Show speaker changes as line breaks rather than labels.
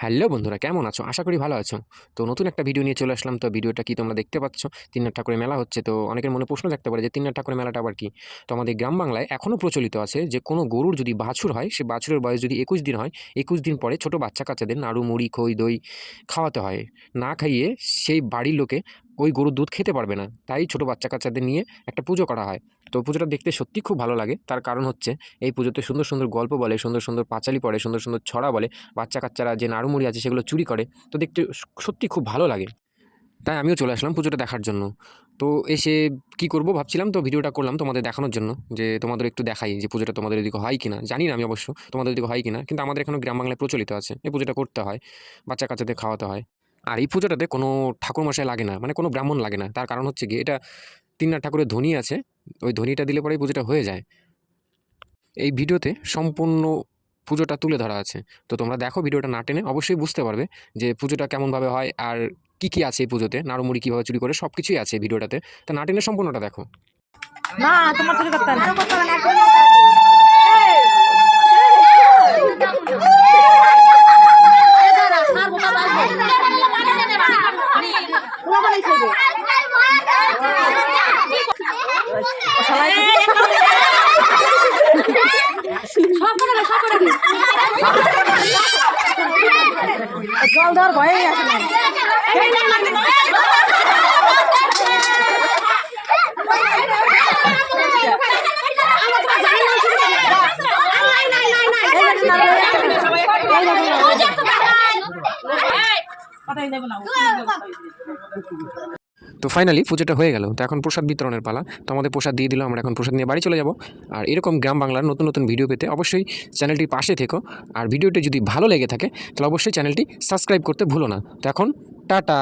Hello বন্ধুরা, কেমন আছো? আশা করি ভালো আছো। তো নতুন একটা ভিডিও নিয়ে চলে আসলাম। তো ভিডিওটা কি তোমরা দেখতে পাচ্ছ? তিননাথ ঠাকুরের মেলা হচ্ছে। তো অনেকের মনে প্রশ্ন থাকতে পারে যে তিননাথ ঠাকুরের মেলাটা আবার কি? তো আমাদের গ্রাম বাংলায় এখনো প্রচলিত আছে যে কোনো গরুর যদি বাছুর হয়, সে বাছুরের বয়স যদি ২১ দিন হয়, ২১ দিন পরে ছোট বাচ্চা-কাচ্চাদের নাড়ু, মুড়ি, খই, দই খাওয়াতে হয়। না খাইয়ে সেই বাড়ির লোকে ওই গরুর দুধ খেতে পারবে না। তাই ছোট বাচ্চা-কাচ্চাদের নিয়ে একটা পুজো করা হয়। তো পুজোটা দেখতে সত্যিই খুব ভালো লাগে। তার কারণ হচ্ছে এই পুজোতে সুন্দর, সুন্দর গল্প বলে, সুন্দর, সুন্দর পাঁচালি পড়ে, সুন্দর, সুন্দর ছড়া বলে। বাচ্চা-কাচ্চারা যে নাড়ুমুড়ি আছে সেগুলো চুরি করে। তো দেখতে সত্যি খুব ভালো লাগে। তাই আমিও চলে আসলাম পুজোটা দেখার জন্য। তো এসে কি করব ভাবছিলাম, তো ভিডিওটা করলাম তোমাদের দেখানোর জন্য যে তোমাদের একটু দেখাই যে পুজোটা তোমাদের এদিকে হয় কিনা। জানি না আমি অবশ্য তোমাদের এদিকে হয় কিনা। কিন্তু আমাদের এখানে গ্রাম বাংলায় প্রচলিত আছে। এই পুজোটা করতে হয়। বাচ্চা-কাচ্চাদের খাওয়াতে হয়। আর এই পুজোটাতে কোনো ঠাকুরমশাই লাগে না। মানে কোনো ব্রাহ্মণ লাগে না। তার কারণ হচ্ছে গিয়ে এটা তিননাথ ঠাকুরের ধ্বনি আছে। ওই ধ্বনিটা দিলে পরেই পুজোটা হয়ে যায়। এই ভিডিওতে সম্পূর্ণ পুজোটা তুলে ধরা আছে। তো তোমরা দেখো ভিডিওটা না টেনে অবশ্যই বুঝতে পারবে যে পুজোটা কেমনভাবে হয় আর কি, কি আছে এই পুজোতে। নাড়ুমুড়ি কিভাবে চুরি করে সবকিছুই আছে এই ভিডিওটাতে। তো না টেনে সম্পূর্ণটা দেখো।
না তোমার চুরি করতে না জল দেওয়ার ভয়েই আসে না
তো ফাইনালি পুজোটা হয়ে গেল। তো এখন প্রসাদ বিতরণের পালা। তো আমাদের প্রসাদ দিয়ে দিল। আমরা এখন প্রসাদ নিয়ে বাড়ি চলে যাব। আর এরকম গ্রাম বাংলার নতুন, নতুন ভিডিও পেতে অবশ্যই চ্যানেলটির পাশে থেকো। আর ভিডিওটি যদি ভালো লেগে থাকে তাহলে অবশ্যই চ্যানেলটি সাবস্ক্রাইব করতে ভুলো না। তো এখন টাটা।